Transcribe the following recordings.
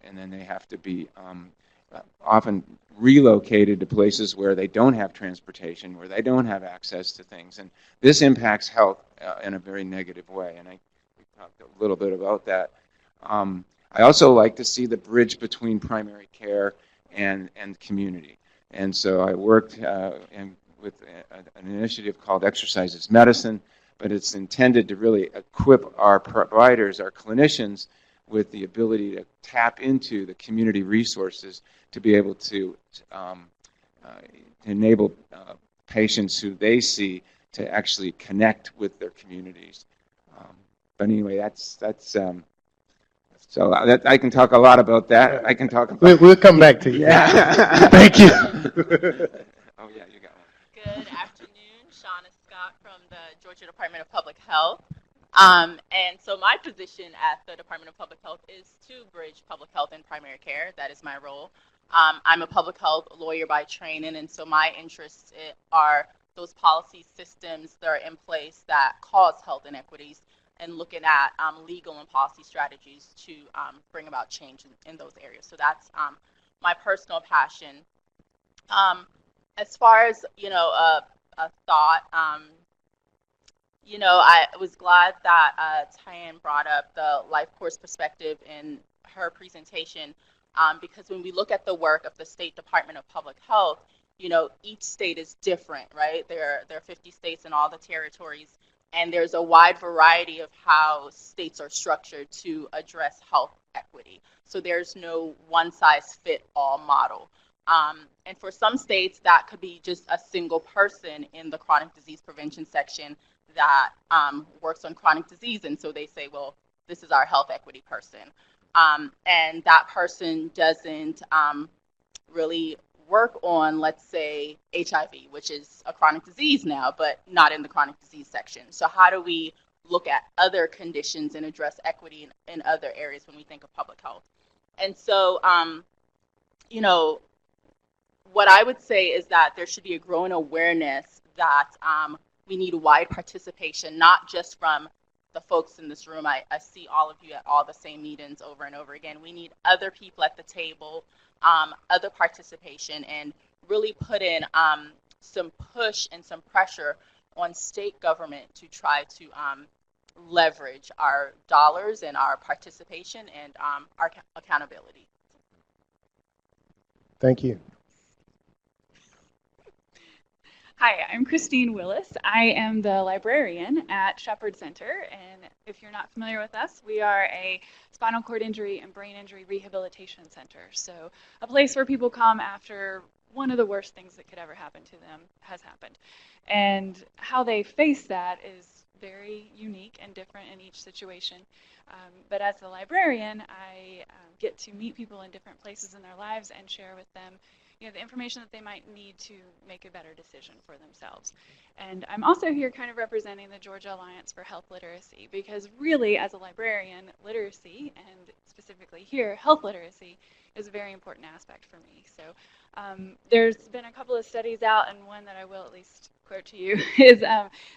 and then they have to be often relocated to places where they don't have transportation, where they don't have access to things, and this impacts health in a very negative way. And we talked a little bit about that. I also like to see the bridge between primary care and community. And so I worked with an initiative called Exercise is Medicine, but it's intended to really equip our providers, our clinicians, with the ability to tap into the community resources to be able to enable patients who they see to actually connect with their communities. But anyway, that's so I can talk a lot about that. I can talk about. We'll come back to you. Yeah. Thank you. Oh yeah, you got one. Good afternoon, Shauna Scott from the Georgia Department of Public Health. And so my position at the Department of Public Health is to bridge public health and primary care. That is my role. I'm a public health lawyer by training, and so my interests are those policy systems that are in place that cause health inequities, and looking at legal and policy strategies to bring about change in those areas. So that's my personal passion. As far as, a thought, I was glad that Tyann brought up the life course perspective in her presentation, because when we look at the work of the State Department of Public Health, each state is different, right? There are 50 states in all the territories, and there's a wide variety of how states are structured to address health equity. So there's no one-size-fit-all model. And for some states, that could be just a single person in the chronic disease prevention section that works on chronic disease. And so they say, well, this is our health equity person. And that person doesn't really work on, let's say, HIV, which is a chronic disease now, but not in the chronic disease section. So how do we look at other conditions and address equity in other areas when we think of public health? And so, what I would say is that there should be a growing awareness that we need wide participation, not just from the folks in this room. I see all of you at all the same meetings over and over again. We need other people at the table, other participation, and really put in some push and some pressure on state government to try to leverage our dollars and our participation and our accountability. Thank you. Hi, I'm Christine Willis. I am the librarian at Shepherd Center, and if you're not familiar with us, we are a spinal cord injury and brain injury rehabilitation center. So a place where people come after one of the worst things that could ever happen to them has happened. And how they face that is very unique and different in each situation. But as a librarian, I get to meet people in different places in their lives and share with them the information that they might need to make a better decision for themselves. And I'm also here kind of representing the Georgia Alliance for Health Literacy, because really, as a librarian, literacy, and specifically here, health literacy, is a very important aspect for me. So there's been a couple of studies out, and one that I will at least quote to you is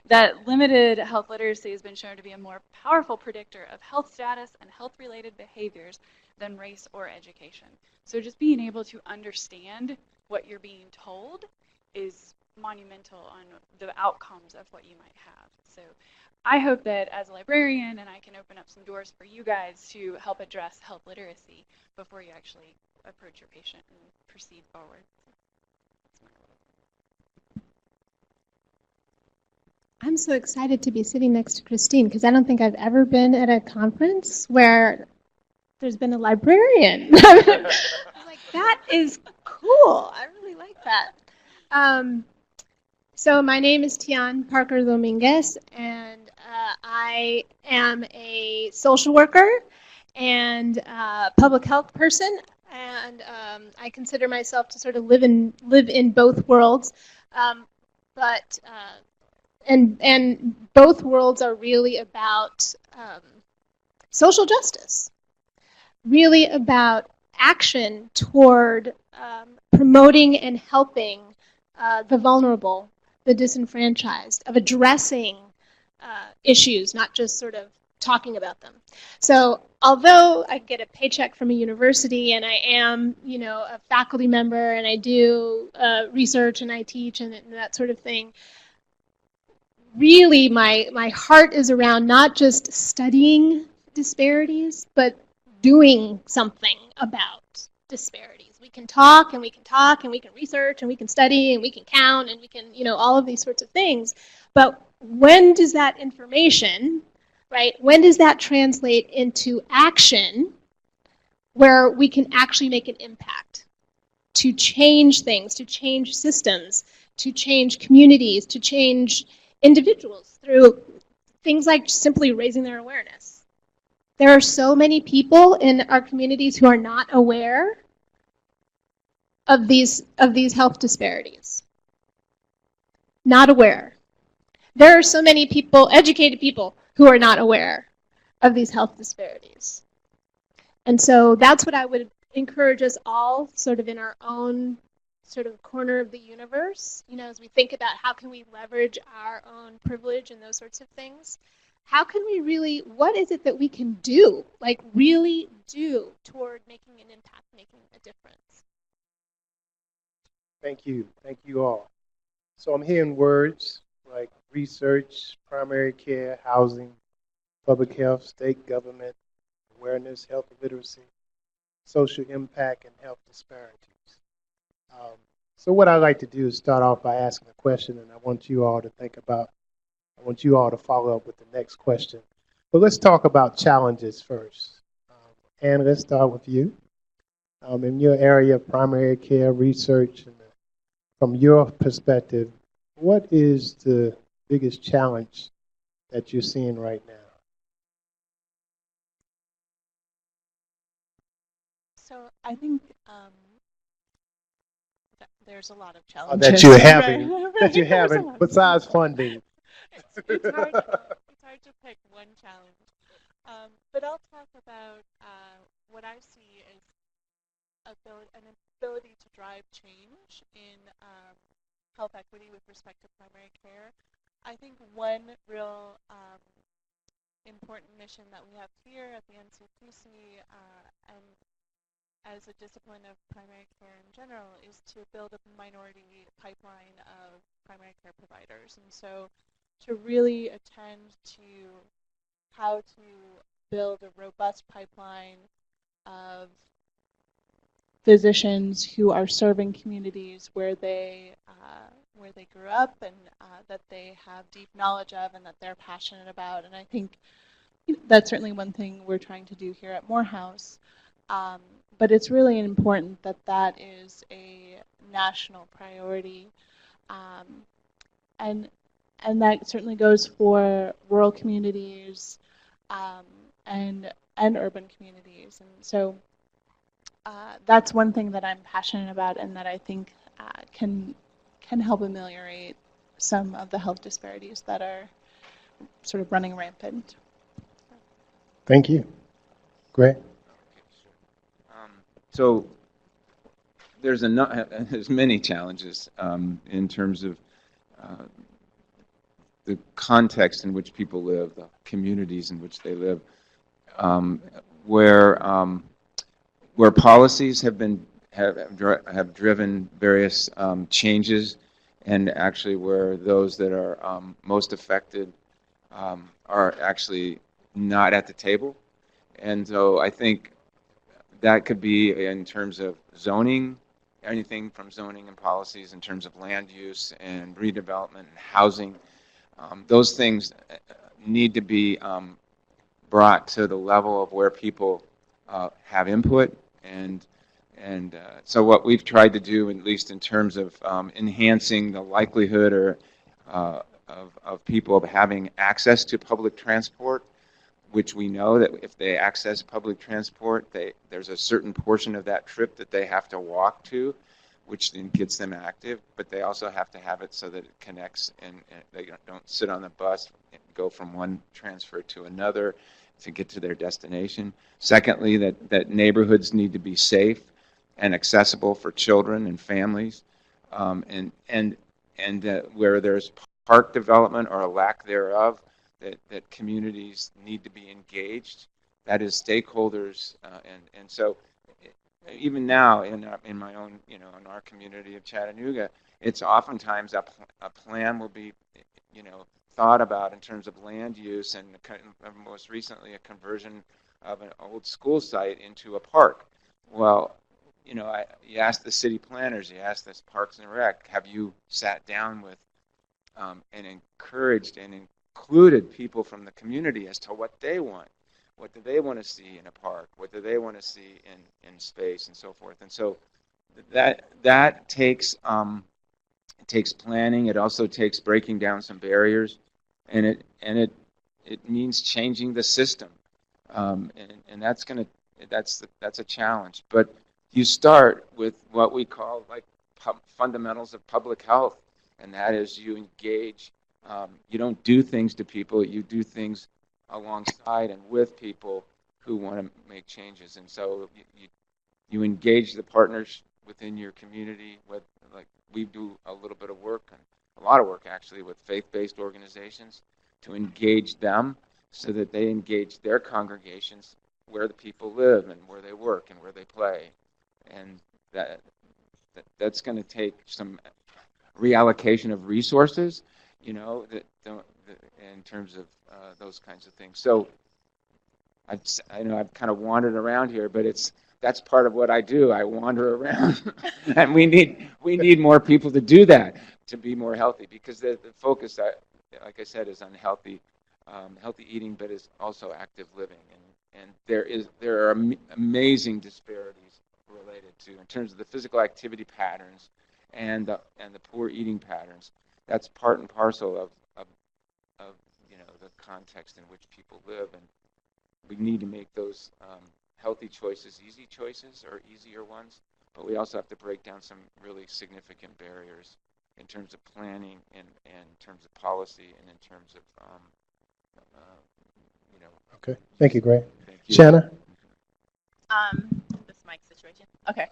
that limited health literacy has been shown to be a more powerful predictor of health status and health-related behaviors than race or education. So just being able to understand what you're being told is monumental on the outcomes of what you might have. So I hope that as a librarian, and I can open up some doors for you guys to help address health literacy before you actually approach your patient and proceed forward. I'm so excited to be sitting next to Christine, because I don't think I've ever been at a conference where there's been a librarian. I was like, that is cool. I really like that. So my name is Tian Parker Dominguez, and I am a social worker and public health person, and I consider myself to sort of live in both worlds, and both worlds are really about social justice, really about action toward promoting and helping the vulnerable, the disenfranchised, of addressing issues, not just sort of talking about them. So although I get a paycheck from a university and I am, a faculty member and I do research and I teach and that sort of thing, really my heart is around not just studying disparities, but doing something about disparities. We can talk and we can talk and we can research and we can study and we can count and we can, all of these sorts of things. But when does that information, right, when does that translate into action where we can actually make an impact to change things, to change systems, to change communities, to change individuals through things like simply raising their awareness? There are so many people in our communities who are not aware of these health disparities. Not aware. There are so many people, educated people, who are not aware of these health disparities. And so that's what I would encourage us all, sort of in our own sort of corner of the universe, as we think about how can we leverage our own privilege and those sorts of things. How can we really, what is it that we can do, like really do toward making an impact, making a difference? Thank you. Thank you all. So I'm hearing words like research, primary care, housing, public health, state government, awareness, health literacy, social impact, and health disparities. So what I'd like to do is start off by asking a question, and I want you all to follow up with the next question. But let's talk about challenges first. Anne, let's start with you. In your area of primary care research, and from your perspective, what is the biggest challenge that you're seeing right now? So I think there's a lot of challenges that you're having, right. that you're having besides funding. It's hard to pick one challenge, but I'll talk about what I see as an ability to drive change in health equity with respect to primary care. I think one real important mission that we have here at the NCPC and as a discipline of primary care in general is to build a minority pipeline of primary care providers. And so to really attend to how to build a robust pipeline of physicians who are serving communities where they grew up and that they have deep knowledge of and that they're passionate about. And I think that's certainly one thing we're trying to do here at Morehouse. But it's really important that that is a national priority. And that certainly goes for rural communities and urban communities. And so that's one thing that I'm passionate about and that I think can help ameliorate some of the health disparities that are sort of running rampant. Thank you. Greg? So there's many challenges in terms of the context in which people live, the communities in which they live, where policies have driven various changes, and actually where those that are most affected are actually not at the table. And so I think that could be in terms of zoning, anything from zoning and policies in terms of land use and redevelopment and housing. Those things need to be brought to the level of where people have input. And so what we've tried to do, at least in terms of enhancing the likelihood of people having access to public transport, which we know that if they access public transport, there's a certain portion of that trip that they have to walk to, which then gets them active, but they also have to have it so that it connects and they don't sit on the bus and go from one transfer to another to get to their destination. Secondly, that neighborhoods need to be safe and accessible for children and families, and where there's park development or a lack thereof, that communities need to be engaged. That is stakeholders, and so even now in my own, in our community of Chattanooga, it's oftentimes a plan will be, thought about in terms of land use, and most recently a conversion of an old school site into a park. Well, you ask the city planners, you ask this Parks and Rec, have you sat down with and encouraged and included people from the community as to what they want? What do they want to see in a park? What do they want to see in space and so forth? And so that takes planning. It also takes breaking down some barriers, and it means changing the system, and that's a challenge. But you start with what we call like fundamentals of public health, and that is you engage. You don't do things to people. You do things alongside and with people who want to make changes. And so you engage the partners within your community. Like we do a little bit of work, and a lot of work actually, with faith-based organizations to engage them so that they engage their congregations where the people live and where they work and where they play. And that's going to take some reallocation of resources, in terms of those kinds of things. So I know I've kind of wandered around here, but that's part of what I do. I wander around, and we need more people to do that, to be more healthy, because the focus, like I said, is on healthy eating, but is also active living, and there are amazing disparities related to, in terms of the physical activity patterns and the poor eating patterns. That's part and parcel of the context in which people live, and we need to make those healthy choices easy choices, or easier ones. But we also have to break down some really significant barriers in terms of planning, and in terms of policy, and in terms of Okay. Thank you, Greg. Thank you. Shanna? This mic situation. Okay.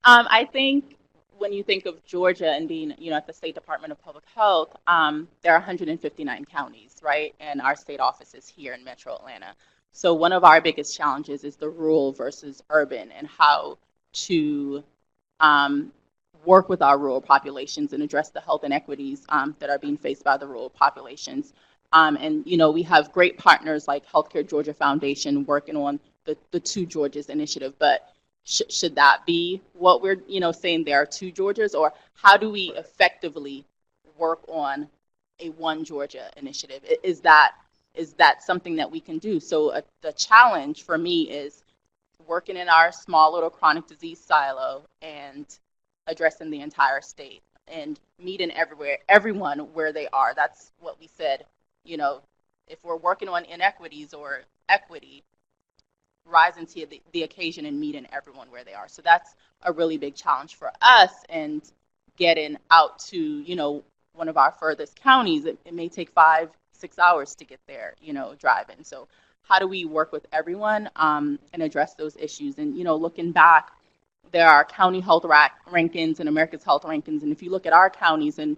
I think when you think of Georgia and being, at the State Department of Public Health, there are 159 counties, right? And our state office is here in Metro Atlanta. So one of our biggest challenges is the rural versus urban, and how to work with our rural populations and address the health inequities that are being faced by the rural populations. And we have great partners like Healthcare Georgia Foundation working on the Two Georgias initiative, but should that be what we're saying, there are two Georgias, or how do we effectively work on a One Georgia initiative? Is that something that we can do? So the challenge for me is working in our small little chronic disease silo and addressing the entire state and meeting everyone where they are. That's what we said. If we're working on inequities or equity, rising to the occasion and meeting everyone where they are. So that's a really big challenge for us, and getting out to, one of our furthest counties, it may take 5-6 hours to get there, driving. So how do we work with everyone and address those issues? And, looking back, there are county health rankings and America's Health Rankings. And if you look at our counties and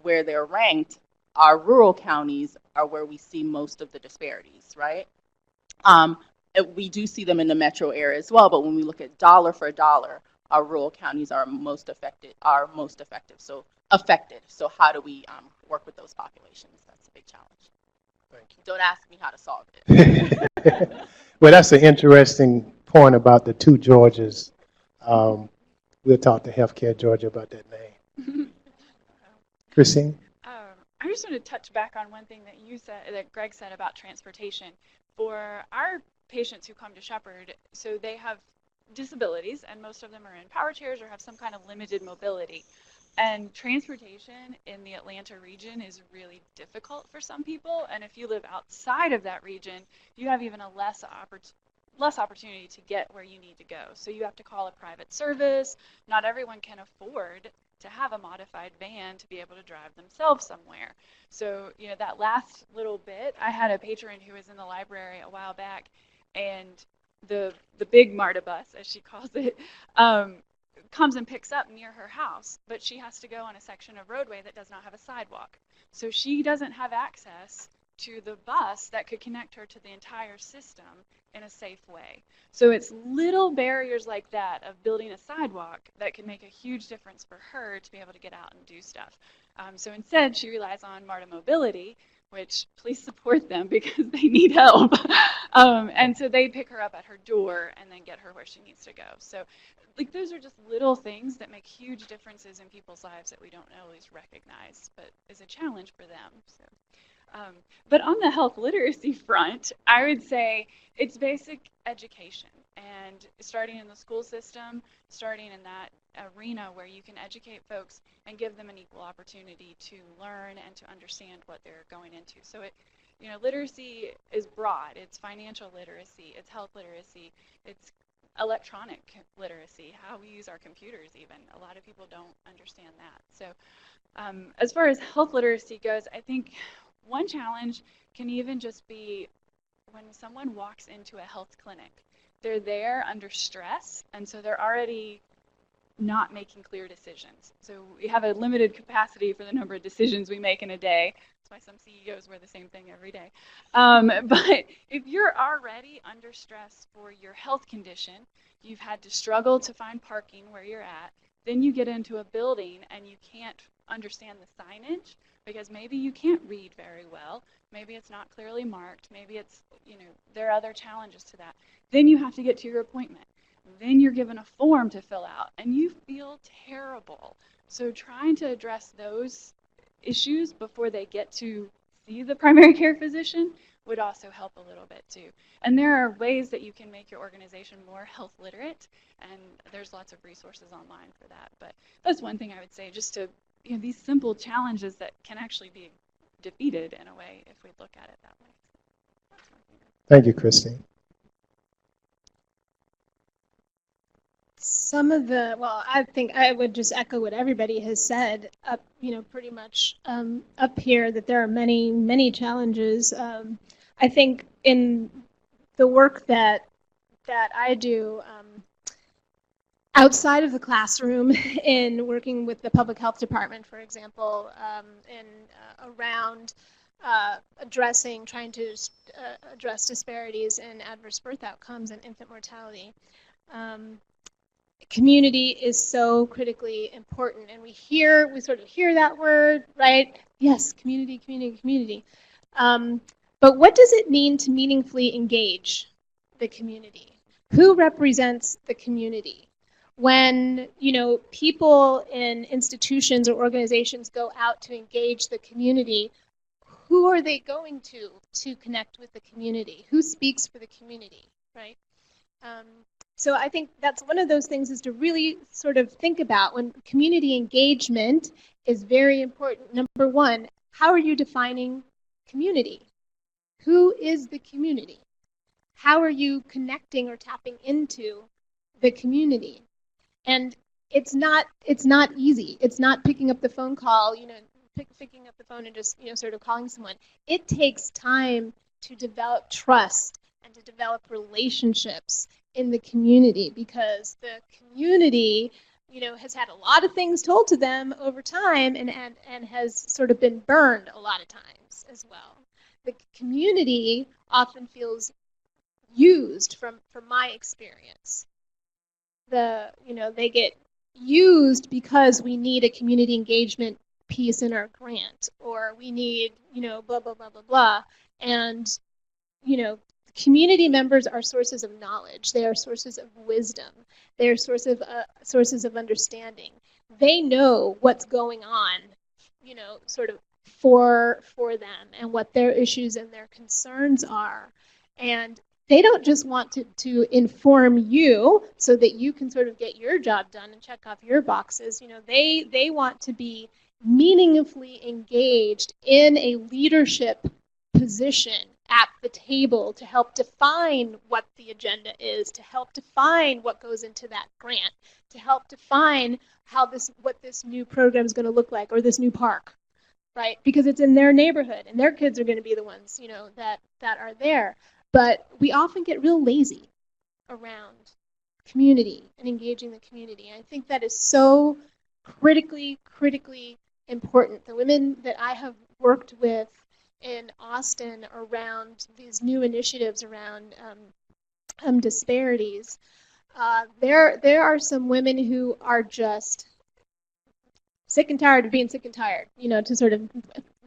where they're ranked, our rural counties are where we see most of the disparities, right? We do see them in the metro area as well, but when we look at dollar for dollar, our rural counties are most effective. So how do we work with those populations? That's a big challenge. Thank you. Don't ask me how to solve it. Well, that's an interesting point about the two Georgias. We'll talk to Healthcare Georgia about that name. Christine? I just want to touch back on one thing that Greg said about transportation. For our patients who come to Shepherd, so they have disabilities, and most of them are in power chairs or have some kind of limited mobility. And transportation in the Atlanta region is really difficult for some people. And if you live outside of that region, you have even a less opportunity to get where you need to go. So you have to call a private service. Not everyone can afford to have a modified van to be able to drive themselves somewhere. So, that last little bit, I had a patron who was in the library a while back, and the big MARTA bus, as she calls it, comes and picks up near her house, but she has to go on a section of roadway that does not have a sidewalk. So she doesn't have access to the bus that could connect her to the entire system in a safe way. So it's little barriers like that of building a sidewalk that can make a huge difference for her to be able to get out and do stuff. So instead, she relies on MARTA Mobility, which please support them because they need help. And so they pick her up at her door and then get her where she needs to go. So like those are just little things that make huge differences in people's lives that we don't always recognize, but is a challenge for them. So. But on the health literacy front, I would say it's basic education and starting in the school system, starting in that arena where you can educate folks and give them an equal opportunity to learn and to understand what they're going into. So literacy is broad. It's financial literacy, it's health literacy, it's electronic literacy, how we use our computers even. A lot of people don't understand that. So as far as health literacy goes, I think one challenge can even just be when someone walks into a health clinic. They're there under stress, and so they're already not making clear decisions. So we have a limited capacity for the number of decisions we make in a day. That's why some CEOs wear the same thing every day. But if you're already under stress for your health condition, you've had to struggle to find parking where you're at, then you get into a building and you can't understand the signage because maybe you can't read very well, maybe it's not clearly marked, maybe it's, there are other challenges to that. Then you have to get to your appointment. Then you're given a form to fill out and you feel terrible. So trying to address those issues before they get to see the primary care physician would also help a little bit too. And there are ways that you can make your organization more health literate, and there's lots of resources online for that. But that's one thing I would say, just to, these simple challenges that can actually be defeated in a way if we look at it that way. Thank you, Christine. I think I would just echo what everybody has said up, pretty much up here, that there are many, many challenges. I think in the work that I do outside of the classroom, in working with the public health department, for example, around trying to address disparities in adverse birth outcomes and infant mortality. Community is so critically important, and we sort of hear that word, right? Yes, community, community, community. But what does it mean to meaningfully engage the community? Who represents the community? When, people in institutions or organizations go out to engage the community, who are they going to connect with the community? Who speaks for the community, right? So I think that's one of those things, is to really sort of think about when community engagement is very important. Number one, how are you defining community? Who is the community? How are you connecting or tapping into the community? And it's not easy. It's not picking up the phone call, picking up the phone and just, sort of calling someone. It takes time to develop trust and to develop relationships in the community, because the community, has had a lot of things told to them over time and has sort of been burned a lot of times as well. The community often feels used from my experience. They get used because we need a community engagement piece in our grant, or we need, blah, blah, blah, blah, blah. And, community members are sources of knowledge. They are sources of wisdom. They are sources of understanding. They know what's going on, sort of for them, and what their issues and their concerns are. And they don't just want to inform you so that you can sort of get your job done and check off your boxes. They want to be meaningfully engaged in a leadership position at the table to help define what the agenda is, to help define what goes into that grant, to help define what this new program is going to look like, or this new park, right? Because it's in their neighborhood, and their kids are going to be the ones, that are there. But we often get real lazy around community and engaging the community. And I think that is so critically important. The women that I have worked with in Austin around these new initiatives around disparities, there are some women who are just sick and tired of being sick and tired, to sort of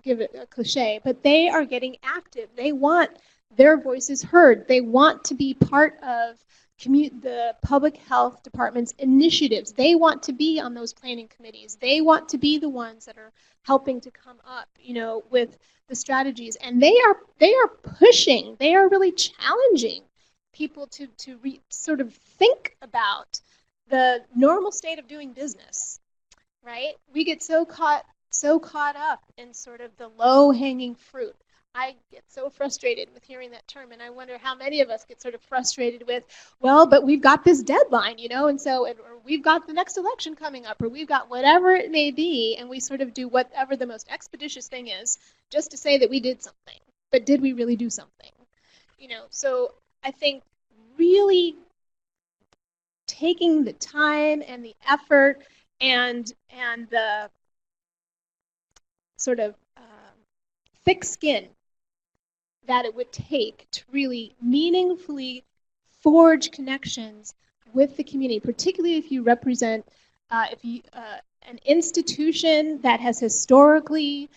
give it a cliche, but they are getting active. They want their voices heard. They want to be part of the public health department's initiatives. They want to be on those planning committees. They want to be the ones that are helping to come up, with the strategies. And they are pushing. They are really challenging people to sort of think about the normal state of doing business, right? We get so caught up in sort of the low-hanging fruit. I get so frustrated with hearing that term, and I wonder how many of us get sort of frustrated with, well, but we've got this deadline, and so or we've got the next election coming up, or we've got whatever it may be, and we sort of do whatever the most expeditious thing is just to say that we did something. But did we really do something? So I think really taking the time and the effort and the sort of thick skin that it would take to really meaningfully forge connections with the community, particularly if you represent an institution that has historically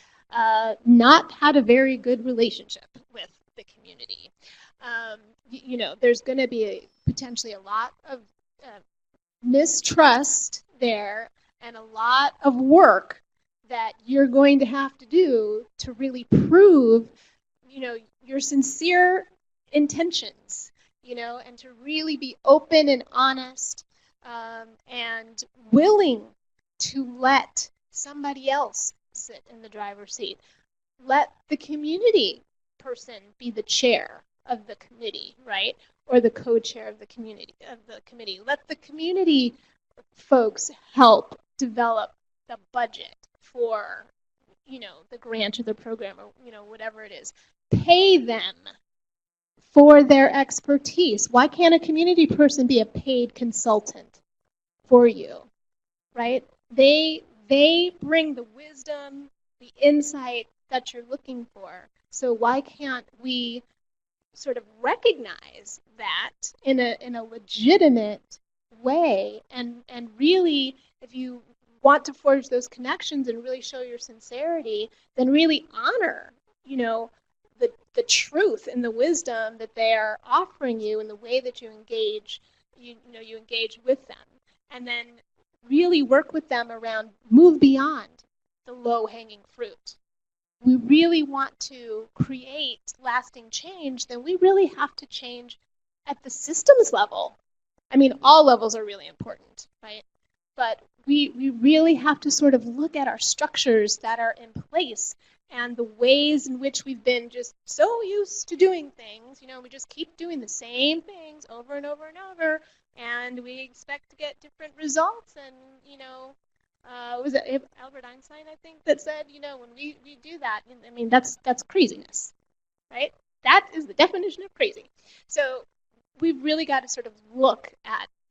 not had a very good relationship with the community. There's going to be potentially a lot of mistrust there and a lot of work that you're going to have to do to really prove, your sincere intentions, and to really be open and honest and willing to let somebody else sit in the driver's seat. Let the community person be the chair of the committee, right? Or the co-chair of the community Let the community folks help develop the budget for, the grant or the program or, whatever it is. Pay them for their expertise. Why can't a community person be a paid consultant for you, right? They bring the wisdom, the insight that you're looking for. So why can't we sort of recognize that in a legitimate way and really, if you want to forge those connections and really show your sincerity, then really honor, the truth and the wisdom that they are offering you in the way that you engage, you engage with them, and then really work with them around move beyond the low-hanging fruit. We really want to create lasting change, then we really have to change at the systems level. I mean, all levels are really important, right? But we really have to sort of look at our structures that are in place and the ways in which we've been just so used to doing things. We just keep doing the same things over and over and over, and we expect to get different results. And, was it Albert Einstein, I think, that said, when we do that, I mean, that's craziness, right? That is the definition of crazy. So we've really got to sort of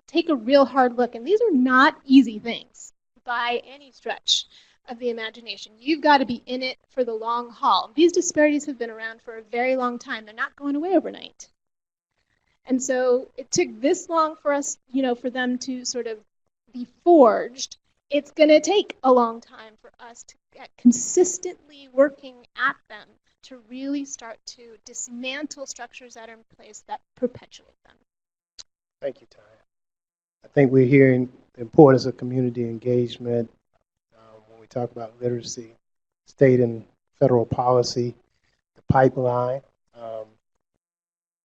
take a real hard look. And these are not easy things by any stretch of the imagination. You've got to be in it for the long haul. These disparities have been around for a very long time. They're not going away overnight. And so it took this long for us, for them to sort of be forged. It's going to take a long time for us to get consistently working at them to really start to dismantle structures that are in place that perpetuate them. Thank you, Tanya. I think we're hearing the importance of community engagement when we talk about literacy, state and federal policy, the pipeline.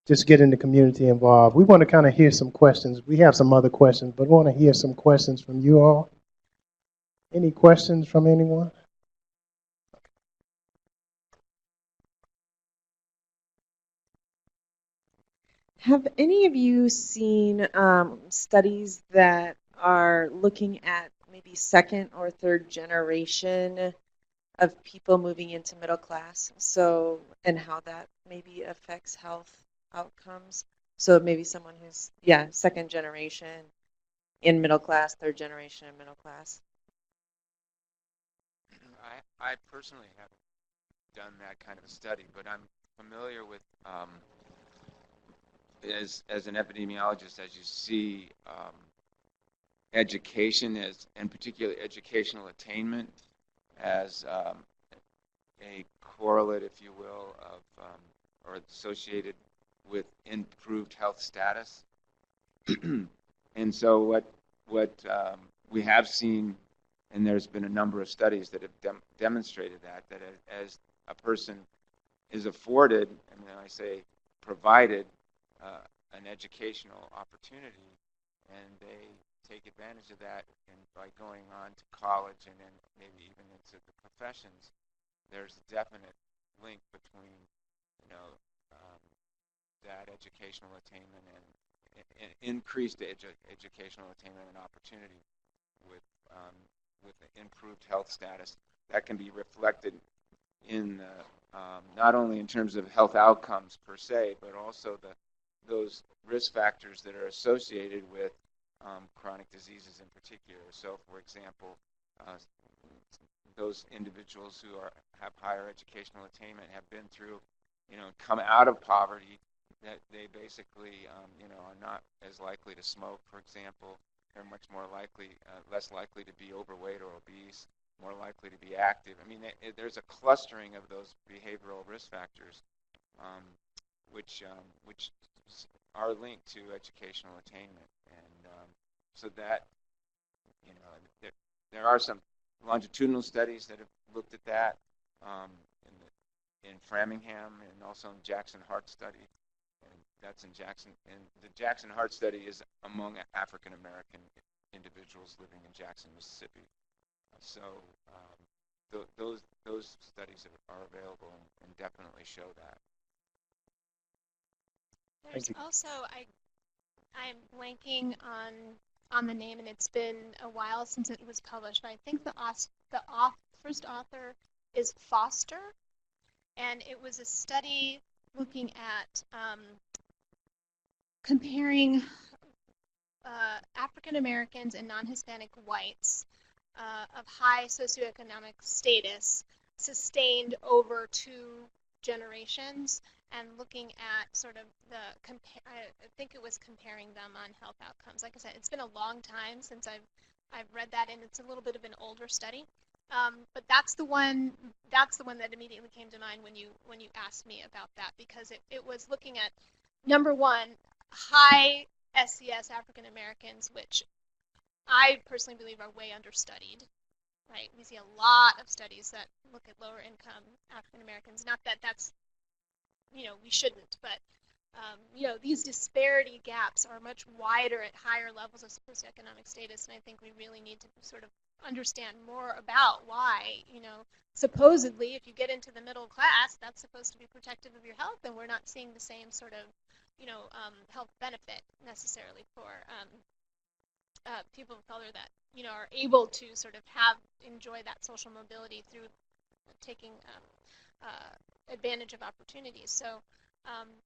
Just getting the community involved. We want to kind of hear some questions. We have some other questions, but we want to hear some questions from you all. Any questions from anyone? Have any of you seen studies that are looking at maybe second or third generation of people moving into middle class? And how that maybe affects health outcomes? So maybe someone who's, yeah, second generation in middle class, third generation in middle class. I personally haven't done that kind of a study, but I'm familiar with, as an epidemiologist, as you see education as, and particularly educational attainment as a correlate, if you will, of or associated with improved health status. And so what we have seen, and there's been a number of studies that have demonstrated that as a person is afforded, and then I say provided, an educational opportunity, and they take advantage of that, and by going on to college and then maybe even into the professions, there's a definite link between, you know, that educational attainment and increased educational attainment and opportunity with with the improved health status. That can be reflected in the, not only in terms of health outcomes per se, but also those risk factors that are associated with chronic diseases in particular. So, for example, those individuals who have higher educational attainment have been through, come out of poverty, that they basically, are not as likely to smoke, for example. They're much more likely, less likely to be overweight or obese, more likely to be active. I mean, there's a clustering of those behavioral risk factors, which are linked to educational attainment, and so that, there are some longitudinal studies that have looked at that in Framingham and also in Jackson Heart Study, and that's in Jackson. And the Jackson Heart Study is among African American individuals living in Jackson, Mississippi. So those studies are available and definitely show that. There's also I'm blanking on the name, and it's been a while since it was published, but I think the first author is Foster, and it was a study looking at comparing African Americans and non-Hispanic whites of high socioeconomic status sustained over 2 generations, and looking at sort of I think it was comparing them on health outcomes. Like I said, it's been a long time since I've read that, and it's a little bit of an older study. But that's the one that immediately came to mind when you asked me about that, because it was looking at, number one, high SES African Americans, which I personally believe are way understudied. Right, we see a lot of studies that look at lower income African Americans. Not that that's, we shouldn't, but these disparity gaps are much wider at higher levels of socioeconomic status, and I think we really need to sort of understand more about why, supposedly if you get into the middle class, that's supposed to be protective of your health, and we're not seeing the same sort of, health benefit necessarily for people of color that, are able to sort of enjoy that social mobility through taking advantage of opportunities. So,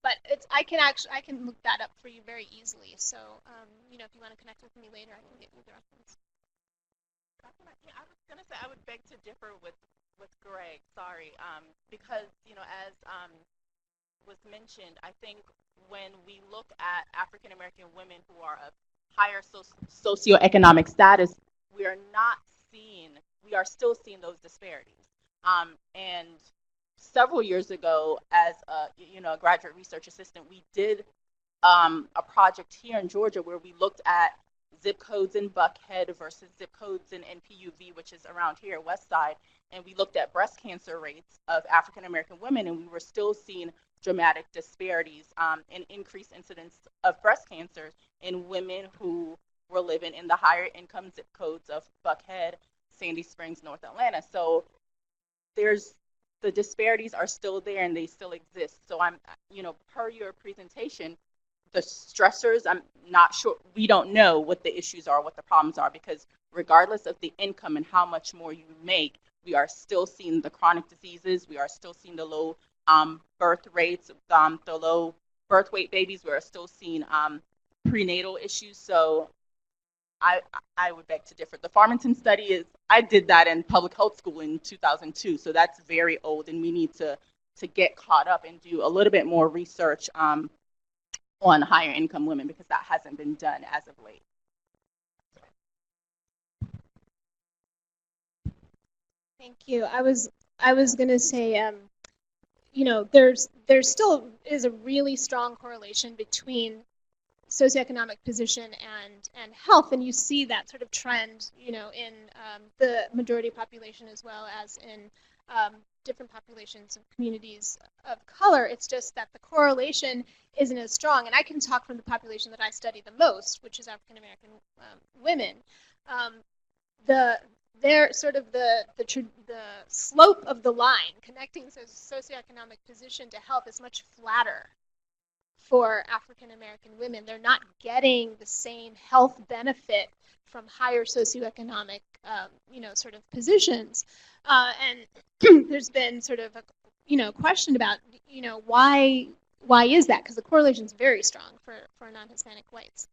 but I can look that up for you very easily. So, if you want to connect with me later, I can get you the reference. Yeah, I was gonna say I would beg to differ with Greg. Sorry, because as was mentioned, I think when we look at African American women who are of higher socioeconomic status, we are still seeing those disparities. And several years ago, as a graduate research assistant, we did a project here in Georgia where we looked at zip codes in Buckhead versus zip codes in NPUV, which is around here, West Side, and we looked at breast cancer rates of African American women, and we were still seeing dramatic disparities and increased incidence of breast cancer in women who were living in the higher income zip codes of Buckhead, Sandy Springs, North Atlanta. So the disparities are still there and they still exist. So I'm, per your presentation, the stressors, I'm not sure, we don't know what the issues are, what the problems are, because regardless of the income and how much more you make, we are still seeing the chronic diseases, we are still seeing the low birth rates, the low birth weight babies, we're still seeing prenatal issues. So I, I would beg to differ. The Farmington study I did that in public health school in 2002, so that's very old, and we need to get caught up and do a little bit more research on higher income women, because that hasn't been done as of late. Thank you. I was going to say, there still is a really strong correlation between socioeconomic position and health, and you see that sort of trend, in the majority population as well as in different populations of communities of color. It's just that the correlation isn't as strong, and I can talk from the population that I study the most, which is African American women. They're sort of the slope of the line connecting socioeconomic position to health is much flatter for African American women. They're not getting the same health benefit from higher socioeconomic, sort of positions. And there's been sort of a, question about, why is that? Because the correlation is very strong for non-Hispanic whites.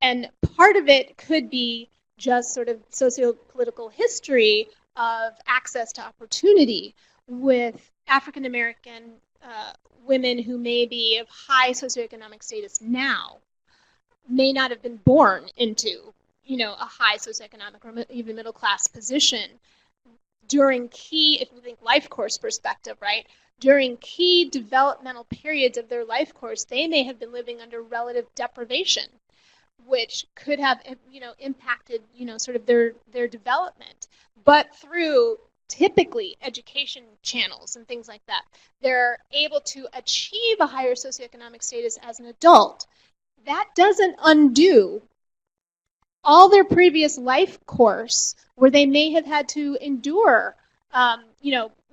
And part of it could be just sort of socio-political history of access to opportunity with African American women who may be of high socioeconomic status now may not have been born into, a high socioeconomic or even middle class position during key, if we think life course perspective, right? During key developmental periods of their life course, they may have been living under relative deprivation, which could have, impacted, sort of their development. But through typically education channels and things like that, they're able to achieve a higher socioeconomic status as an adult. That doesn't undo all their previous life course where they may have had to endure,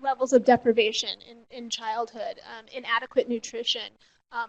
levels of deprivation in childhood, inadequate nutrition,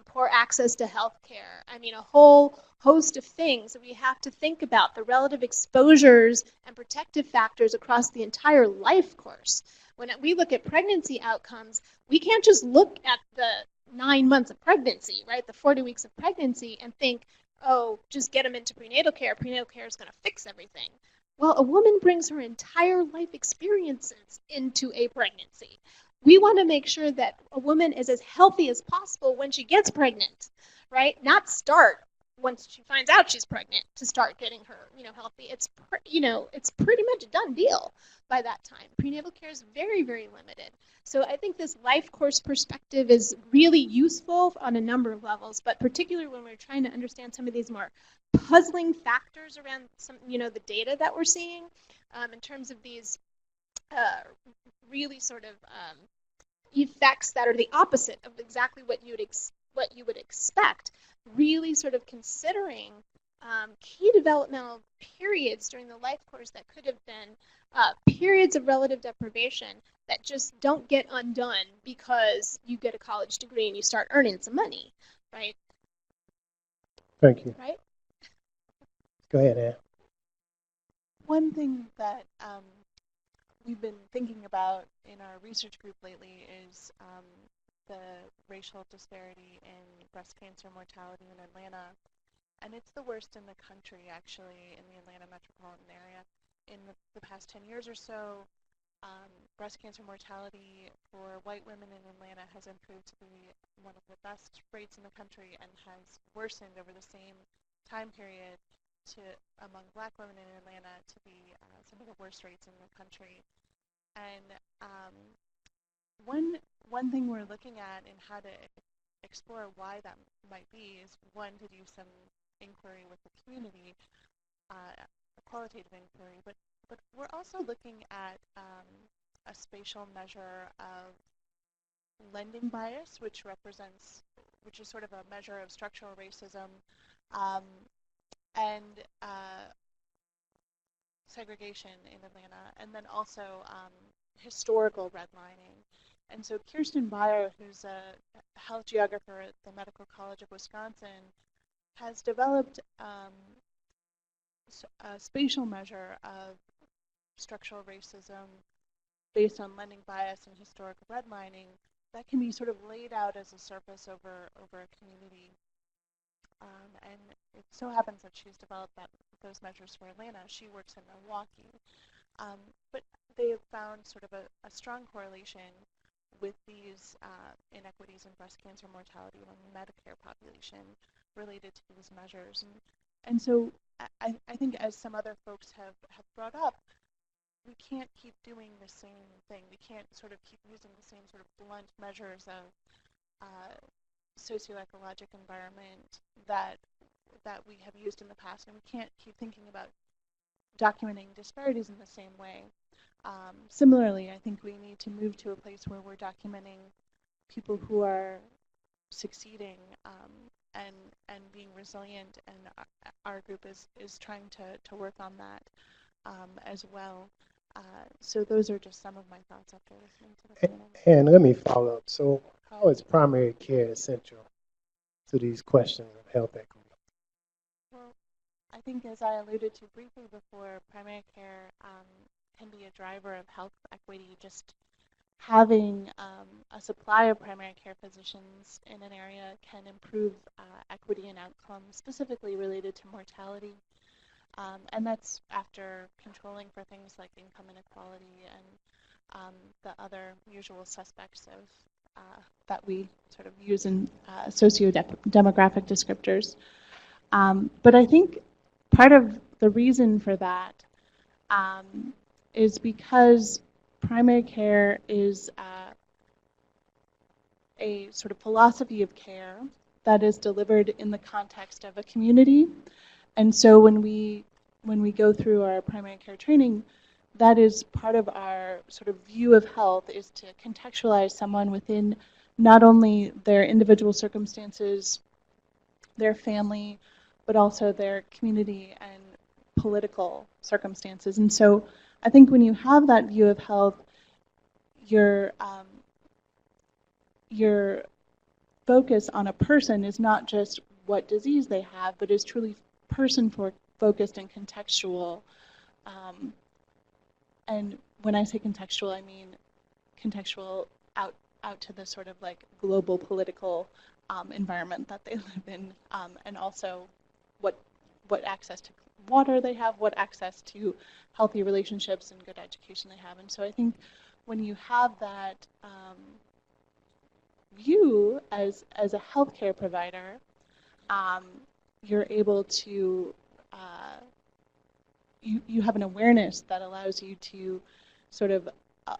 poor access to health care. I mean, a whole host of things that we have to think about, the relative exposures and protective factors across the entire life course. When we look at pregnancy outcomes, we can't just look at the 9 months of pregnancy, right? The 40 weeks of pregnancy and think, oh, just get them into prenatal care. Prenatal care is going to fix everything. Well, a woman brings her entire life experiences into a pregnancy. We want to make sure that a woman is as healthy as possible when she gets pregnant, right? Not start once she finds out she's pregnant to start getting her, healthy. It's pretty much a done deal by that time. Prenatal care is very, very limited. So I think this life course perspective is really useful on a number of levels, but particularly when we're trying to understand some of these more puzzling factors around some, the data that we're seeing in terms of these really sort of effects that are the opposite of exactly what you would expect. Really sort of considering key developmental periods during the life course that could have been periods of relative deprivation that just don't get undone because you get a college degree and you start earning some money, right? Thank you. Right? Go ahead, Ann. One thing that we've been thinking about in our research group lately is the racial disparity in breast cancer mortality in Atlanta. And it's the worst in the country, actually, in the Atlanta metropolitan area. In the past 10 years or so, breast cancer mortality for white women in Atlanta has improved to be one of the best rates in the country and has worsened over the same time period among black women in Atlanta to be some of the worst rates in the country. And one thing we're looking at and how to explore why that might be is, one, to do some inquiry with the community, a qualitative inquiry, but we're also looking at a spatial measure of lending bias, which is sort of a measure of structural racism and segregation in Atlanta, and then also historical redlining. And so Kirsten Beyer, who's a health geographer at the Medical College of Wisconsin, has developed a spatial measure of structural racism based on lending bias and historical redlining that can be sort of laid out as a surface over a community. And it so happens that she's developed those measures for Atlanta. She works in Milwaukee. But they have found sort of a strong correlation with these inequities in breast cancer mortality among the Medicare population related to these measures. And so I think, as some other folks have brought up, we can't keep doing the same thing. We can't sort of keep using the same sort of blunt measures of socioecologic environment that we have used in the past, and we can't keep thinking about documenting disparities in the same way. Similarly, I think we need to move to a place where we're documenting people who are succeeding and being resilient, and our group is trying to work on that as well. So those are just some of my thoughts after listening to the panel. And let me follow up. So how is primary care essential to these questions of health equity? Well, I think, as I alluded to briefly before, primary care can be a driver of health equity. Just having a supply of primary care physicians in an area can improve equity and outcomes, specifically related to mortality. And that's after controlling for things like income inequality and the other usual suspects of that we sort of use in socio-demographic descriptors. But I think part of the reason for that is because primary care is a sort of philosophy of care that is delivered in the context of a community. And so when we go through our primary care training, that is part of our sort of view of health, is to contextualize someone within not only their individual circumstances, their family, but also their community and political circumstances. And so I think when you have that view of health, your focus on a person is not just what disease they have, but is truly person-focused and contextual. And when I say contextual, I mean contextual out to the sort of like global political environment that they live in, and also what access to water they have, what access to healthy relationships and good education they have. And so I think when you have that view as a healthcare provider, you're able to you have an awareness that allows you to sort of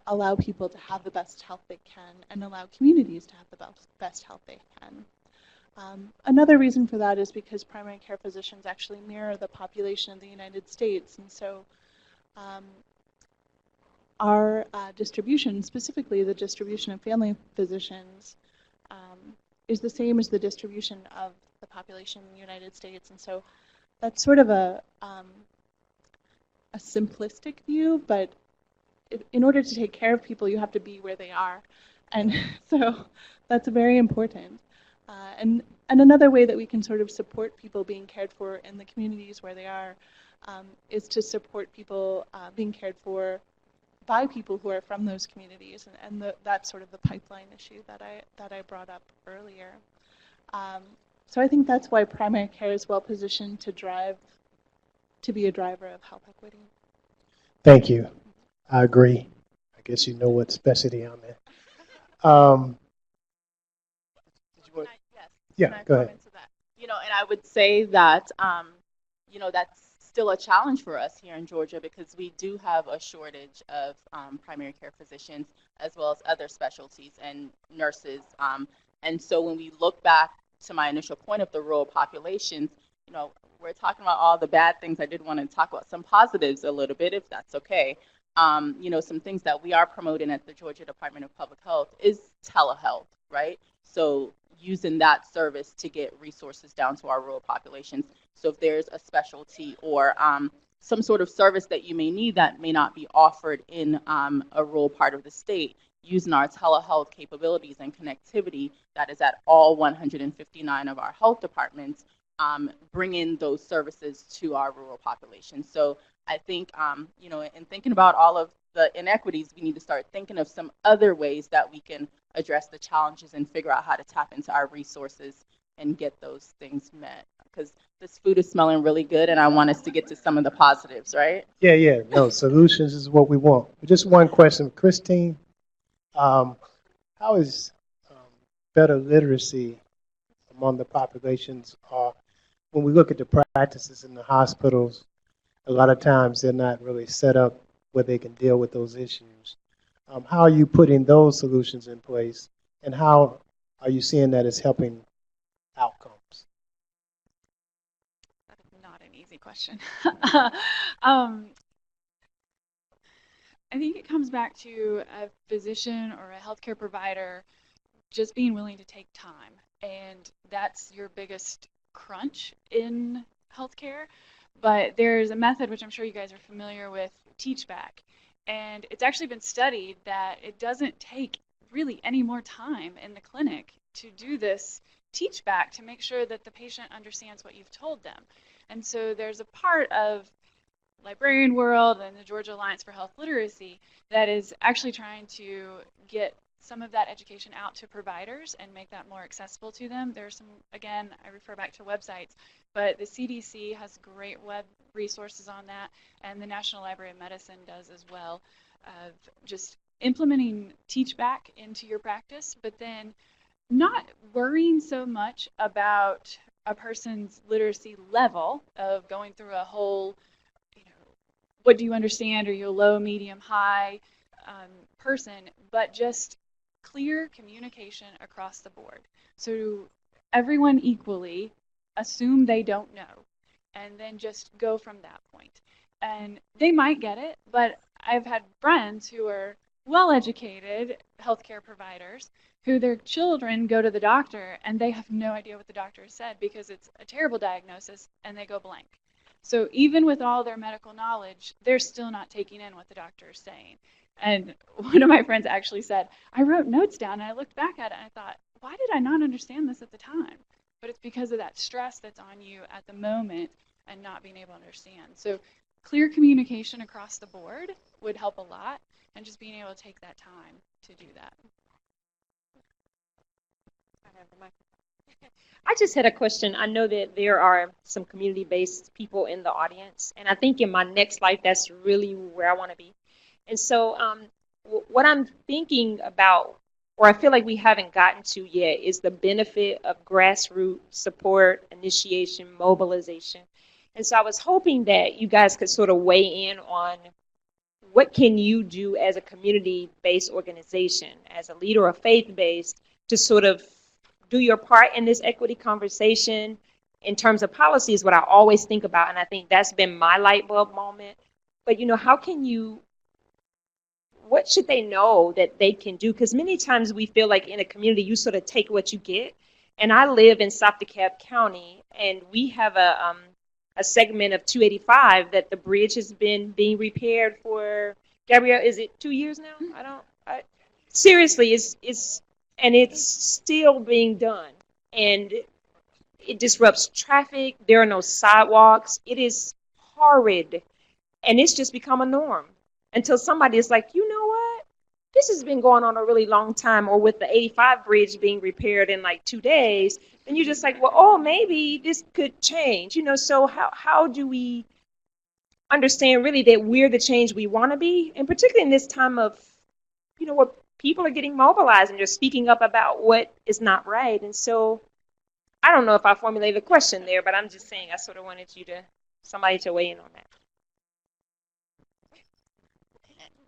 allow people to have the best health they can and allow communities to have the best health they can. Another reason for that is because primary care physicians actually mirror the population of the United States, and so our distribution, specifically the distribution of family physicians, is the same as the distribution of the population in the United States. And so that's sort of a simplistic view, but in order to take care of people, you have to be where they are. And so that's very important. And another way that we can sort of support people being cared for in the communities where they are is to support people being cared for by people who are from those communities, and that's sort of the pipeline issue that I brought up earlier. So I think that's why primary care is well positioned to be a driver of health equity. Thank you. I agree. I guess you know what specialty I'm in. Did you want? Yes. Yeah, go ahead. To that? And I would say that that's still a challenge for us here in Georgia, because we do have a shortage of primary care physicians as well as other specialties and nurses. And so when we look back to my initial point of the rural populations, we're talking about all the bad things. I did want to talk about some positives a little bit, if that's okay. Some things that we are promoting at the Georgia Department of Public Health is telehealth, right? So using that service to get resources down to our rural populations. So if there's a specialty or some sort of service that you may need that may not be offered in a rural part of the state, using our telehealth capabilities and connectivity that is at all 159 of our health departments, bringing those services to our rural population. So I think, in thinking about all of the inequities, we need to start thinking of some other ways that we can address the challenges and figure out how to tap into our resources and get those things met. Because this food is smelling really good, and I want us to get to some of the positives, right? Yeah. No, solutions is what we want. Just one question, Christine. How is better literacy among the populations? When we look at the practices in the hospitals, a lot of times they're not really set up where they can deal with those issues. How are you putting those solutions in place, and how are you seeing that as helping outcomes? That is not an easy question. I think it comes back to a physician or a healthcare provider just being willing to take time. And that's your biggest crunch in healthcare. But there's a method, which I'm sure you guys are familiar with, teach back. And it's actually been studied that it doesn't take really any more time in the clinic to do this teach back to make sure that the patient understands what you've told them. And so there's a part of librarian world and the Georgia Alliance for Health Literacy that is actually trying to get some of that education out to providers and make that more accessible to them. There's some, again, I refer back to websites, but the CDC has great web resources on that, and the National Library of Medicine does as well, of just implementing teach back into your practice, but then not worrying so much about a person's literacy level of going through a whole, what do you understand? Are you a low, medium, high person? But just clear communication across the board. So everyone equally assume they don't know, and then just go from that point. And they might get it, but I've had friends who are well-educated healthcare providers who their children go to the doctor and they have no idea what the doctor has said because it's a terrible diagnosis and they go blank. So even with all their medical knowledge, they're still not taking in what the doctor is saying. And one of my friends actually said, I wrote notes down and I looked back at it and I thought, why did I not understand this at the time? But it's because of that stress that's on you at the moment and not being able to understand. So clear communication across the board would help a lot, and just being able to take that time to do that. I just had a question. I know that there are some community-based people in the audience, and I think in my next life, that's really where I want to be. And so what I'm thinking about, or I feel like we haven't gotten to yet, is the benefit of grassroots support, initiation, mobilization. And so I was hoping that you guys could sort of weigh in on what can you do as a community-based organization, as a leader or faith-based, to sort of do your part in this equity conversation in terms of policy is what I always think about, and I think that's been my light bulb moment. But, how can you, what should they know that they can do? Because many times we feel like in a community, you sort of take what you get. And I live in South DeKalb County, and we have a segment of 285 that the bridge has been being repaired for, Gabrielle, is it 2 years now? Seriously, it's still being done, and it disrupts traffic. There are no sidewalks. It is horrid, and it's just become a norm until somebody is like, you know what? This has been going on a really long time. Or with the 85 bridge being repaired in like 2 days, and you're just like, well, maybe this could change. So how do we understand really that we're the change we want to be, and particularly in this time of, what people are getting mobilized and they're speaking up about what is not right. And so I don't know if I formulated a question there, but I'm just saying I sort of wanted somebody to weigh in on that.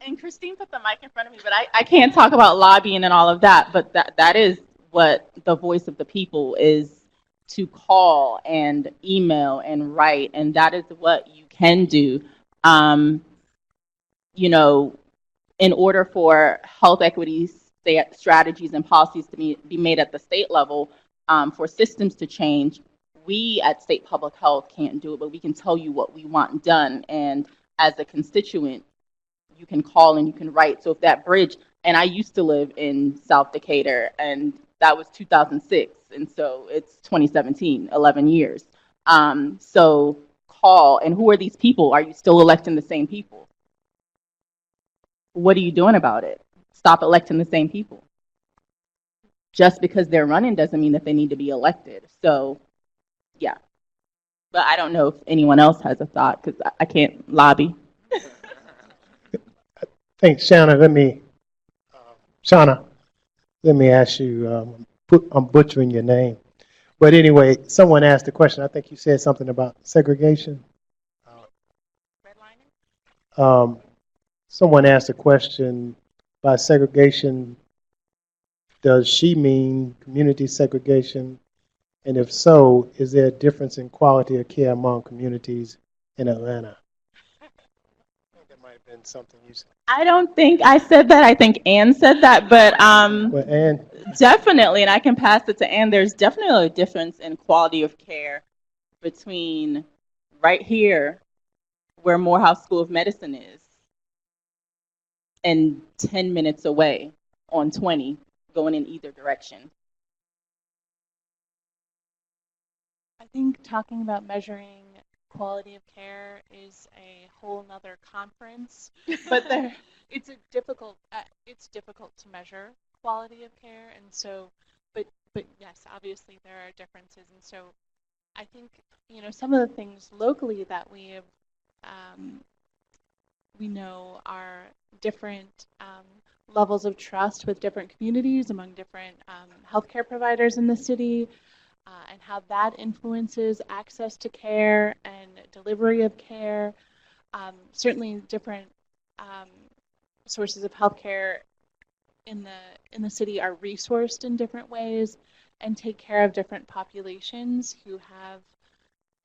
And Christine put the mic in front of me, but I can't talk about lobbying and all of that, but that is what the voice of the people is, to call and email and write, and that is what you can do. In order for health equity strategies and policies to be made at the state level, for systems to change, we at State Public Health can't do it, but we can tell you what we want done. And as a constituent, you can call and you can write. So if that bridge, and I used to live in South Decatur, and that was 2006, and so it's 2017, 11 years. So call, and who are these people? Are you still electing the same people? what are you doing about it? Stop electing the same people. Just because they're running doesn't mean that they need to be elected. So, yeah. But I don't know if anyone else has a thought because I can't lobby. Thanks, Shauna, let me ask you, I'm butchering your name. But anyway, someone asked a question. I think you said something about segregation. Someone asked a question, by segregation, does she mean community segregation? And if so, is there a difference in quality of care among communities in Atlanta? I think that might have been something you said. I don't think I said that. I think Ann said that, but Well, Ann, definitely, and I can pass it to Ann, there's definitely a difference in quality of care between right here, where Morehouse School of Medicine is, and 10 minutes away on 20, going in either direction. I think talking about measuring quality of care is a whole nother conference, but it's difficult to measure quality of care, and so, but yes, obviously there are differences, and so I think, some of the things locally that we know are different levels of trust with different communities among different healthcare providers in the city, and how that influences access to care and delivery of care. Certainly, different sources of healthcare in the city are resourced in different ways and take care of different populations who have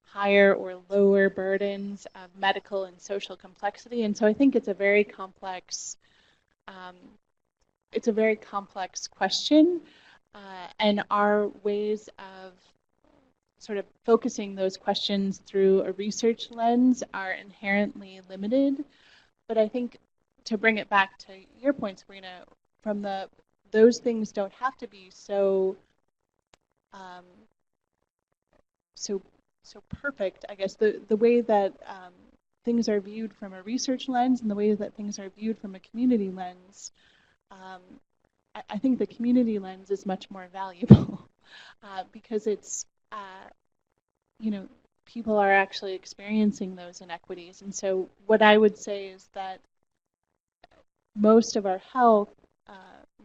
higher or lower burdens of medical and social complexity. And so I think it's a very complex question, and our ways of sort of focusing those questions through a research lens are inherently limited. But I think, to bring it back to your point, Sabrina, those things don't have to be so perfect. I guess the way that things are viewed from a research lens and the way that things are viewed from a community lens, I think the community lens is much more valuable because it's, people are actually experiencing those inequities. And so what I would say is that most of our health,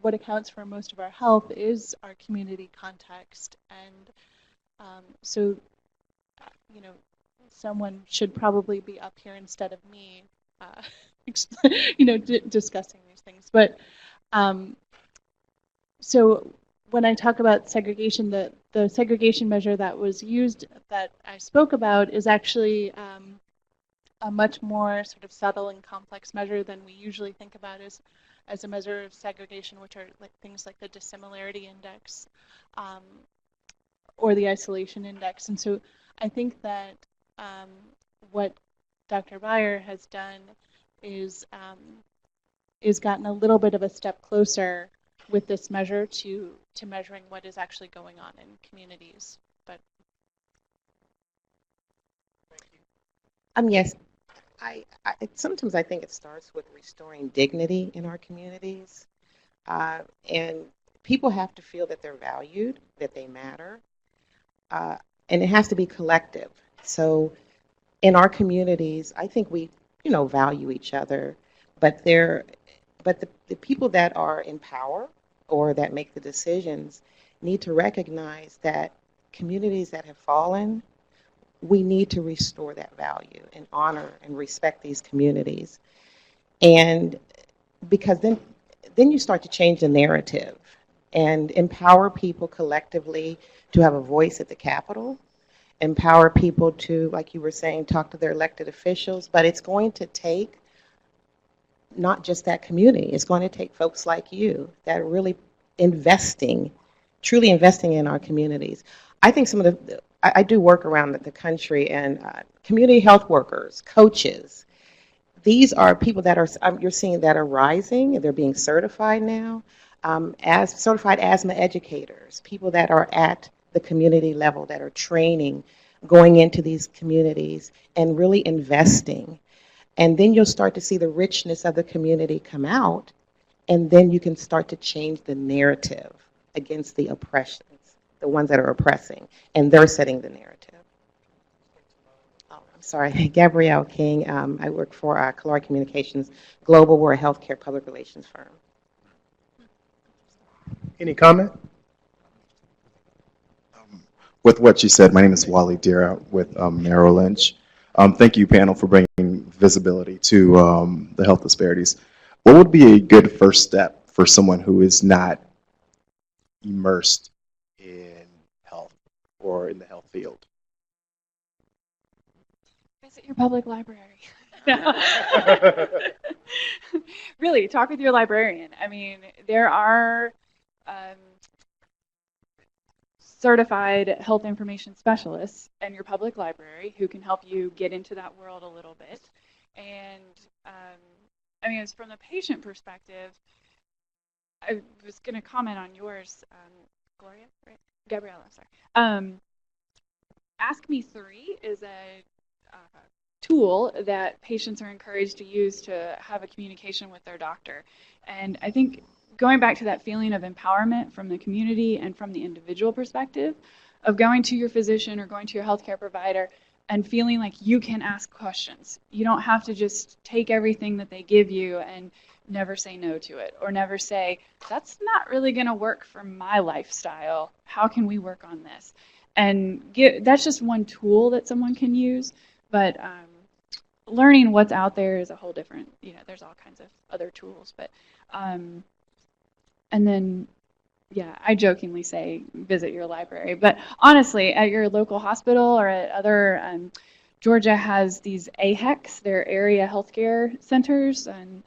what accounts for most of our health is our community context. And so, someone should probably be up here instead of me, discussing these things. But so when I talk about segregation, the segregation measure that was used, that I spoke about, is actually a much more sort of subtle and complex measure than we usually think about as a measure of segregation, which are like things like the dissimilarity index or the isolation index. And so I think that what Dr. Beyer has done is gotten a little bit of a step closer with this measure to measuring what is actually going on in communities. But yes, I sometimes I think it starts with restoring dignity in our communities, and people have to feel that they're valued, that they matter, and it has to be collective. So in our communities, I think we, value each other, but the people that are in power or that make the decisions need to recognize that communities that have fallen, we need to restore that value and honor and respect these communities. And because then you start to change the narrative and empower people collectively to have a voice at the Capitol, empower people to, like you were saying, talk to their elected officials. But it's going to take not just that community. It's going to take folks like you that are really truly investing in our communities. I think some of I do work around the country, and community health workers, coaches, these are people that are, you're seeing that are rising, and they're being certified now as certified asthma educators, people that are at the community level that are training, going into these communities and really investing. And then you'll start to see the richness of the community come out, and then you can start to change the narrative against the oppressions, the ones that are oppressing, and they're setting the narrative. Oh, I'm sorry, Gabrielle King. I work for Calori Communications Global. We're a healthcare public relations firm. Any comment? With what you said, my name is Wally Dira with Merrill Lynch. Thank you, panel, for bringing visibility to the health disparities. What would be a good first step for someone who is not immersed in health or in the health field? Visit your public library. Really, talk with your librarian. I mean, there are certified health information specialists in your public library who can help you get into that world a little bit. And I mean, as from the patient perspective, I was going to comment on yours, Gloria, right? Gabriella, sorry. Ask Me 3 is a tool that patients are encouraged to use to have a communication with their doctor. And I think going back to that feeling of empowerment from the community and from the individual perspective of going to your physician or going to your healthcare provider and feeling like you can ask questions. You don't have to just take everything that they give you and never say no to it, or never say, that's not really going to work for my lifestyle. How can we work on this? And that's just one tool that someone can use, but learning what's out there is a whole different, there's all kinds of other tools, but and then, yeah, I jokingly say visit your library, but honestly, at your local hospital or at other, Georgia has these AHECs, they're area healthcare centers, and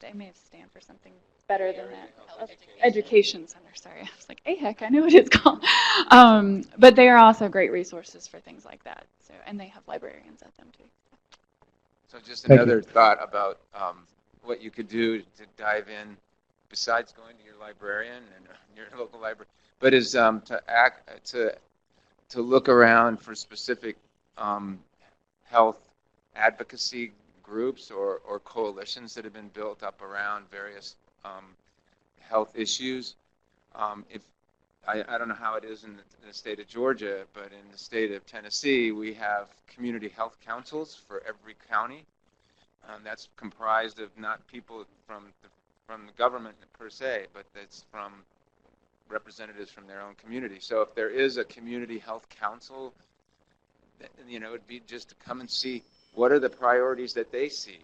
they may stand for something better than that. Education center, sorry. I was like, AHEC, I know what it's called. But they are also great resources for things like that. So, and they have librarians at them too. So just another thought about what you could do to dive in, besides going to your librarian and your local library, but is to look around for specific health advocacy groups or coalitions that have been built up around various health issues. If I don't know how it is in the state of Georgia, but in the state of Tennessee, we have community health councils for every county. That's comprised of not people from the government per se, but that's from representatives from their own community. So if there is a community health council, it'd be just to come and see what are the priorities that they see.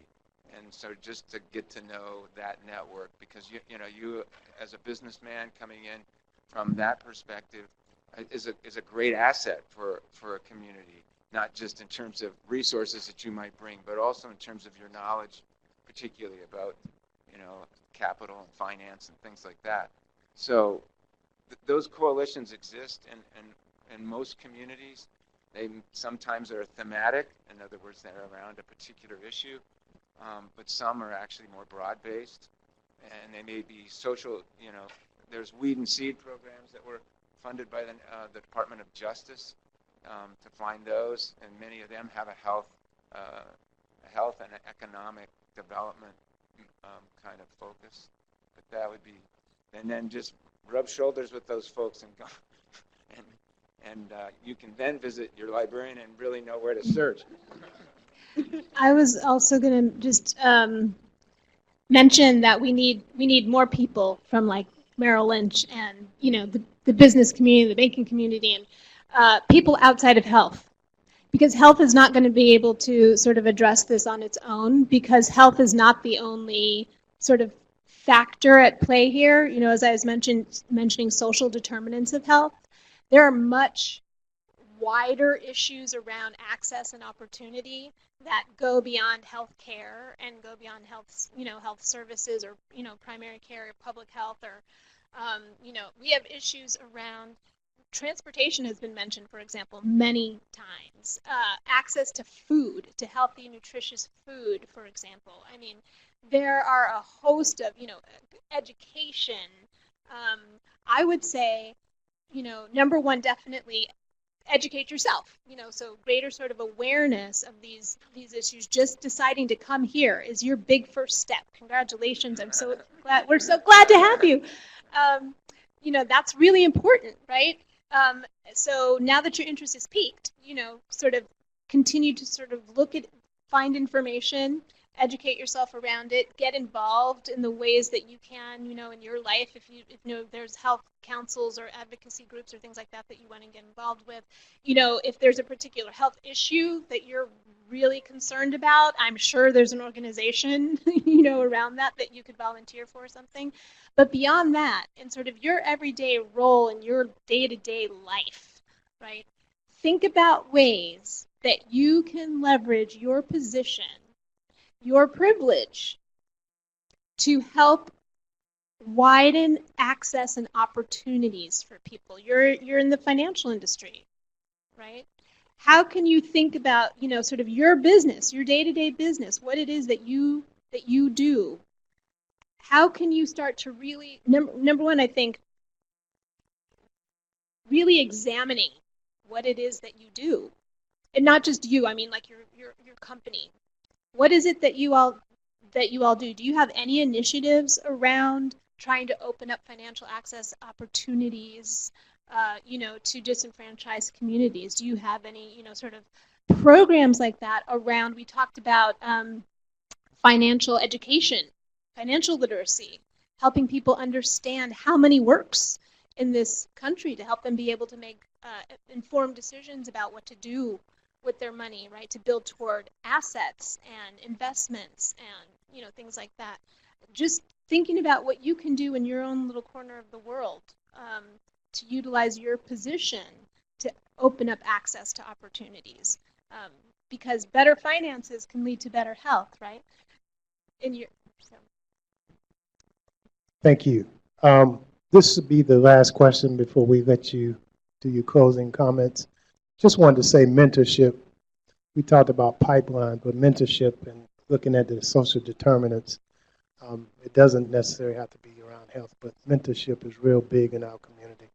And so just to get to know that network, because you as a businessman coming in from that perspective is a great asset for a community, not just in terms of resources that you might bring, but also in terms of your knowledge, particularly about capital and finance and things like that. So those coalitions exist in most communities. They sometimes are thematic, in other words, they're around a particular issue, but some are actually more broad-based, and they may be social. There's weed and seed programs that were funded by the Department of Justice to find those, and many of them have a health and economic development kind of focus. But that would be, and then just rub shoulders with those folks and go, and you can then visit your librarian and really know where to search. I was also going to just mention that we need more people from like Merrill Lynch and the business community, the banking community, and people outside of health. Because health is not going to be able to sort of address this on its own, because health is not the only sort of factor at play here. As I was mentioning social determinants of health, there are much wider issues around access and opportunity that go beyond health care and go beyond health, health services or, primary care or public health or, we have issues around transportation has been mentioned, for example, many times. Access to food, to healthy, nutritious food, for example. I mean, there are a host of, education. I would say, number one, definitely educate yourself, so greater sort of awareness of these issues. Just deciding to come here is your big first step. Congratulations. We're so glad to have you. That's really important, right? So now that your interest is piqued, sort of continue to sort of find information, educate yourself around it, get involved in the ways that you can, in your life. If there's health councils or advocacy groups or things like that you want to get involved with, if there's a particular health issue that you're really concerned about, I'm sure there's an organization, around that you could volunteer for or something. But beyond that, in sort of your everyday role in your day-to-day life, right? Think about ways that you can leverage your position, your privilege, to help widen access and opportunities for people. You're in the financial industry, right? How can you think about, sort of your business, your day-to-day business, what it is that you do? How can you start to really, number one, I think, really examining what it is that you do, and not just you. I mean, like your company. What is it that you all do? Do you have any initiatives around trying to open up financial access opportunities, to disenfranchised communities? Do you have any, sort of programs like that around? We talked about financial education, financial literacy, helping people understand how money works in this country to help them be able to make informed decisions about what to do with their money, right? To build toward assets and investments and, things like that. Just thinking about what you can do in your own little corner of the world to utilize your position to open up access to opportunities. Because better finances can lead to better health, right? Thank you. This will be the last question before we let you do your closing comments. Just wanted to say mentorship. We talked about pipeline, but mentorship and looking at the social determinants, it doesn't necessarily have to be around health, but mentorship is real big in our community.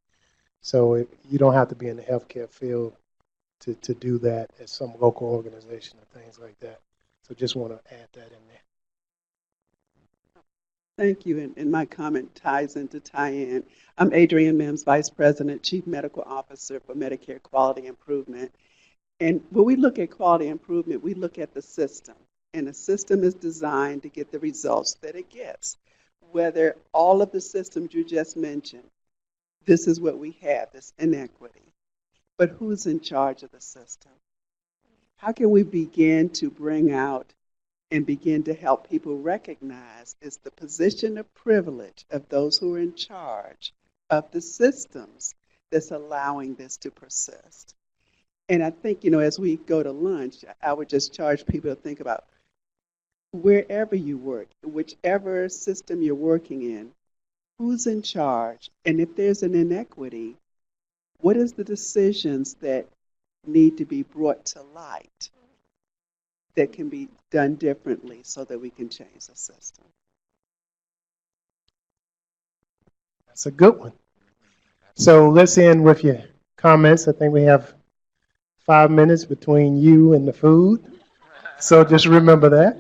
So you don't have to be in the healthcare field to do that at some local organization or things like that. So just want to add that in there. Thank you, and my comment ties into tie-in. I'm Adrienne Mims, Vice President, Chief Medical Officer for Medicare Quality Improvement. And when we look at quality improvement, we look at the system, and the system is designed to get the results that it gets. Whether all of the systems you just mentioned, this is what we have, this inequity. But who's in charge of the system? How can we begin to bring out and begin to help people recognize is the position of privilege of those who are in charge of the systems that's allowing this to persist. And I think, as we go to lunch, I would just charge people to think about wherever you work, whichever system you're working in, who's in charge? And if there's an inequity, what is the decisions that need to be brought to light that can be done differently so that we can change the system? That's a good one. So let's end with your comments. I think we have 5 minutes between you and the food. So just remember that.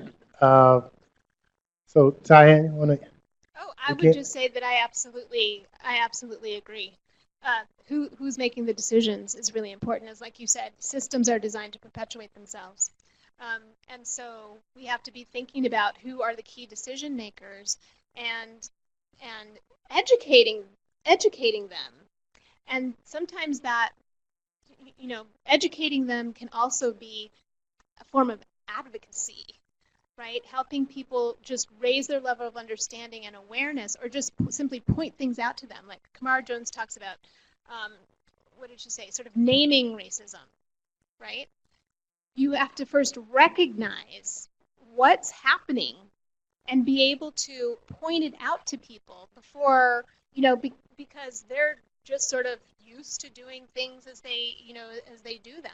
So Diane, you want to? Oh, I would just say that I absolutely agree. Who's making the decisions is really important. As like you said, systems are designed to perpetuate themselves. And so we have to be thinking about who are the key decision makers and educating them. And sometimes that, educating them can also be a form of advocacy, right? Helping people just raise their level of understanding and awareness, or just simply point things out to them. Like Kamara Jones talks about, what did she say? Sort of naming racism, right? You have to first recognize what's happening and be able to point it out to people before, because they're just sort of used to doing things as they do them.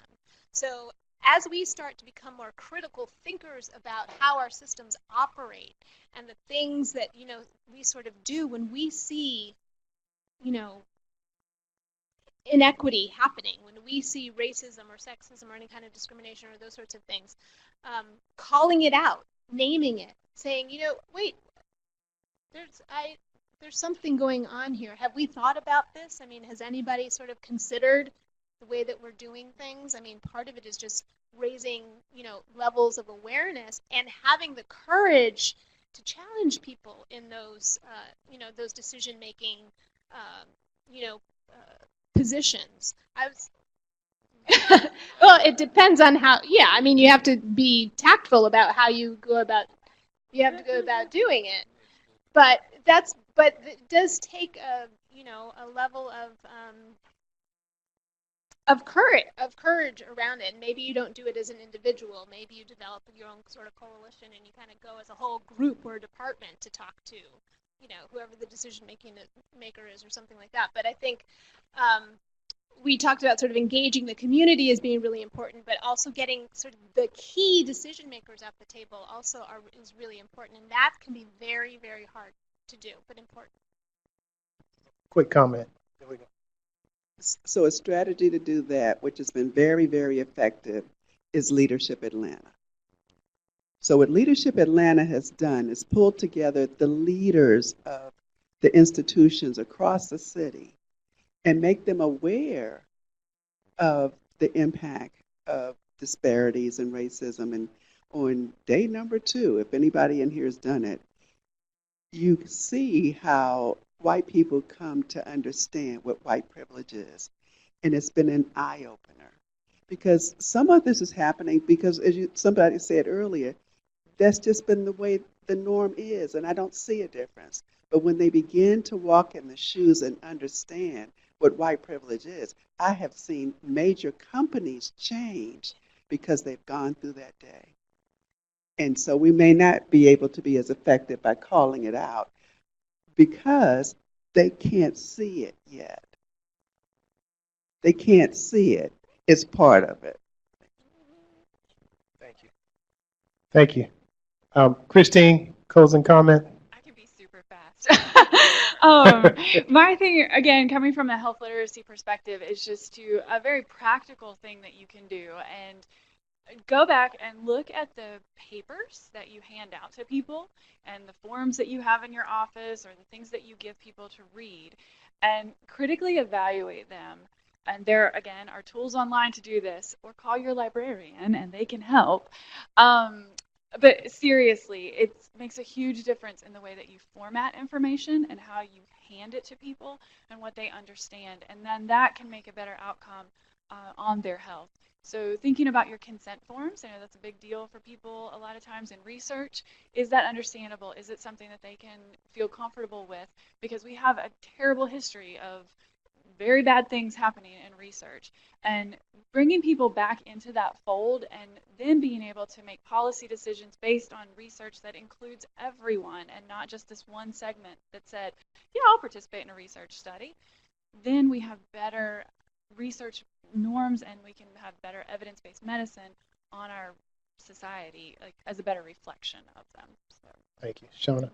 So as we start to become more critical thinkers about how our systems operate and the things that, we sort of do when we see, inequity happening, when we see racism or sexism or any kind of discrimination or those sorts of things, calling it out, naming it, saying, wait, there's something going on here. Have we thought about this? I mean, has anybody sort of considered the way that we're doing things? I mean, part of it is just raising, levels of awareness and having the courage to challenge people in those decision-making, positions. Well, it depends on how. Yeah, I mean, you have to be tactful about how you go about. You have to go about doing it, but it does take a level of courage around it. And maybe you don't do it as an individual. Maybe you develop your own sort of coalition and you kind of go as a whole group or department to talk to, whoever the decision maker is or something like that. But I think we talked about sort of engaging the community as being really important, but also getting sort of the key decision makers at the table also is really important. And that can be very, very hard to do, but important. Quick comment. There we go. So a strategy to do that, which has been very, very effective, is Leadership Atlanta. So what Leadership Atlanta has done is pulled together the leaders of the institutions across the city and make them aware of the impact of disparities and racism. And on day number 2, if anybody in here has done it, you see how white people come to understand what white privilege is. And it's been an eye-opener. Because some of this is happening because, as somebody said earlier, that's just been the way the norm is, and I don't see a difference. But when they begin to walk in the shoes and understand what white privilege is, I have seen major companies change because they've gone through that day. And so we may not be able to be as effective by calling it out because they can't see it yet. They can't see it. It's part of it. Thank you. Thank you. Christine, closing comment? I can be super fast. My thing, again, coming from a health literacy perspective, is just a very practical thing that you can do. And go back and look at the papers that you hand out to people and the forms that you have in your office or the things that you give people to read and critically evaluate them. And there, again, are tools online to do this, or call your librarian and they can help. But seriously, it makes a huge difference in the way that you format information and how you hand it to people and what they understand. And then that can make a better outcome on their health. So thinking about your consent forms, I know that's a big deal for people a lot of times in research. Is that understandable? Is it something that they can feel comfortable with? Because we have a terrible history of very bad things happening in research. And bringing people back into that fold and then being able to make policy decisions based on research that includes everyone and not just this one segment that said, yeah, I'll participate in a research study. Then we have better research norms and we can have better evidence-based medicine on our society, like as a better reflection of them. So. Thank you. Shauna?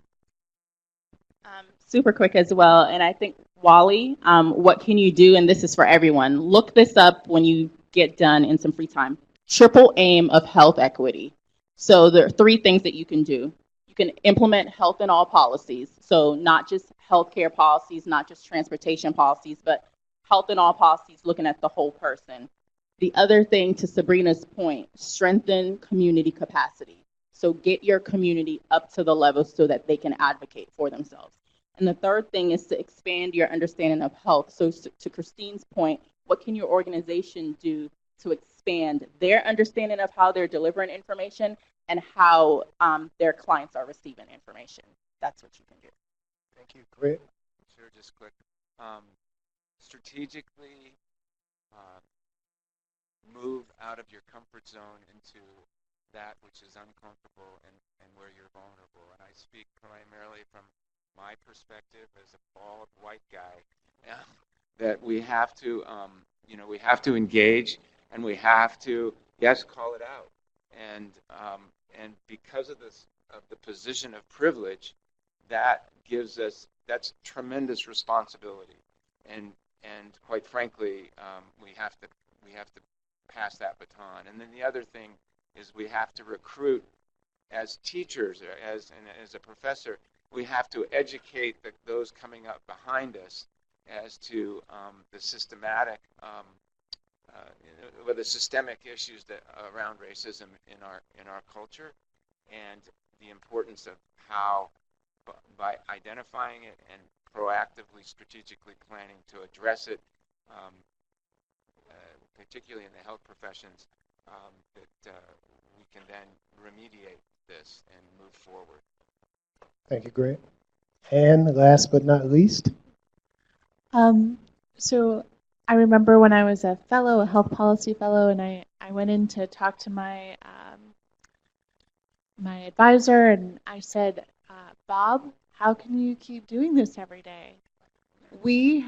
Super quick as well, and I think Wally, what can you do? And this is for everyone. Look this up when you get done in some free time. Triple aim of health equity. So there are 3 things that you can do. You can implement health in all policies. So not just healthcare policies, not just transportation policies, but health in all policies, looking at the whole person. The other thing, to Sabrina's point, strengthen community capacity. So get your community up to the level so that they can advocate for themselves. And the third thing is to expand your understanding of health. So to Christine's point, what can your organization do to expand their understanding of how they're delivering information and how their clients are receiving information? That's what you can do. Thank you. Greg? Sure, just quick. Strategically move out of your comfort zone into that which is uncomfortable and where you're vulnerable. And I speak primarily from my perspective as a bald white guy, that we have to, we have to engage and we have to, yes, call it out. And because of this, of the position of privilege, that gives us, that's tremendous responsibility. And and quite frankly, we have to pass that baton. And then the other thing is we have to recruit as teachers, as a professor, we have to educate those coming up behind us as to the systematic or the systemic issues that around racism in our culture, and the importance of how by identifying it and proactively, strategically planning to address it, um, particularly in the health professions, that we can then remediate this and move forward. Thank you, Greg. And last but not least, So I remember when I was a fellow, a health policy fellow, and I went in to talk to my my advisor, and I said, Bob, how can you keep doing this every day? We've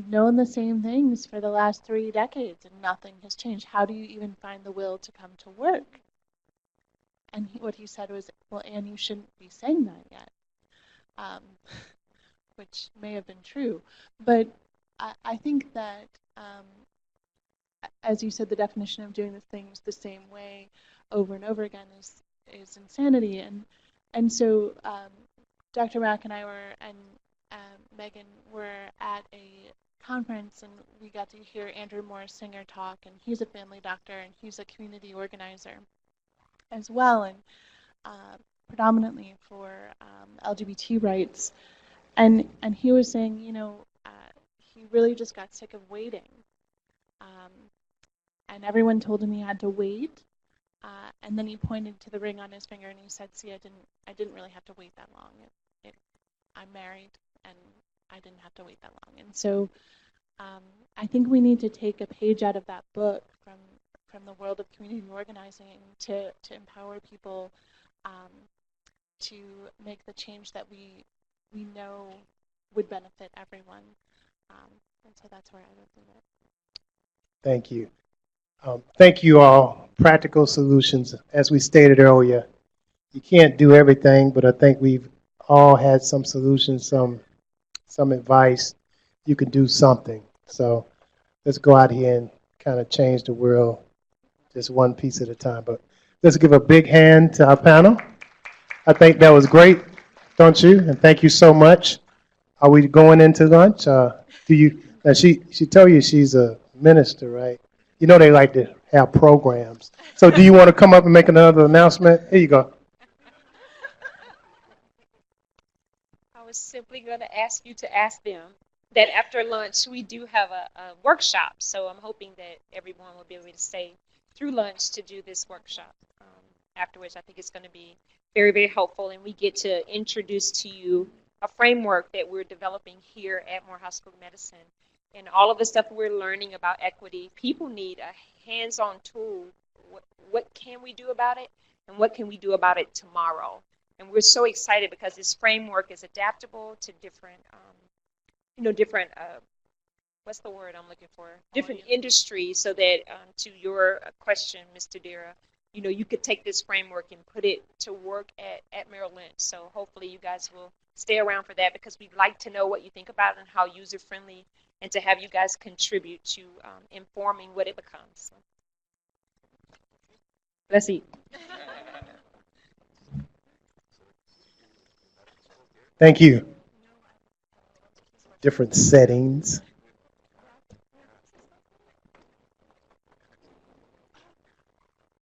known the same things for the last 3 decades, and nothing has changed. How do you even find the will to come to work? And what he said was, well, Anne, you shouldn't be saying that yet, which may have been true. But I think that, as you said, the definition of doing the things the same way over and over again is insanity. And so Dr. Mack and I were, and Megan were at a conference, and we got to hear Andrew Morris Singer talk, and he's a family doctor, and he's a community organizer as well, and predominantly for LGBT rights. And he was saying, he really just got sick of waiting. And everyone told him he had to wait. And then he pointed to the ring on his finger and he said, see, I didn't really have to wait that long. I'm married and I didn't have to wait that long. And so I think we need to take a page out of that book from the world of community organizing to empower people to make the change that we know would benefit everyone. And so that's where I would leave it. thank you. Thank you all. Practical solutions. As we stated earlier, you can't do everything, but I think we've all had some solutions, some advice. You can do something. So let's go out here and kind of change the world just one piece at a time. But let's give a big hand to our panel. I think that was great, don't you? And thank you so much. Are we going into lunch? Do you? Now she told you she's a minister, right? You know they like to have programs. So do you want to come up and make another announcement? Here you go. I was simply going to ask you to ask them that after lunch we do have a workshop. So I'm hoping that everyone will be able to stay through lunch to do this workshop. Afterwards, I think it's going to be very, very helpful, and we get to introduce to you a framework that we're developing here at Morehouse School of Medicine. And all of the stuff we're learning about equity, people need a hands-on tool. What can we do about it, and what can we do about it tomorrow? And we're so excited because this framework is adaptable to different, what's the word I'm looking for? Different industries, so that to your question, Mr. Dira, you could take this framework and put it to work at Merrill Lynch. So hopefully you guys will stay around for that, because we'd like to know what you think about it and how user-friendly, and to have you guys contribute to informing what it becomes. Let's eat. Thank you. Different settings.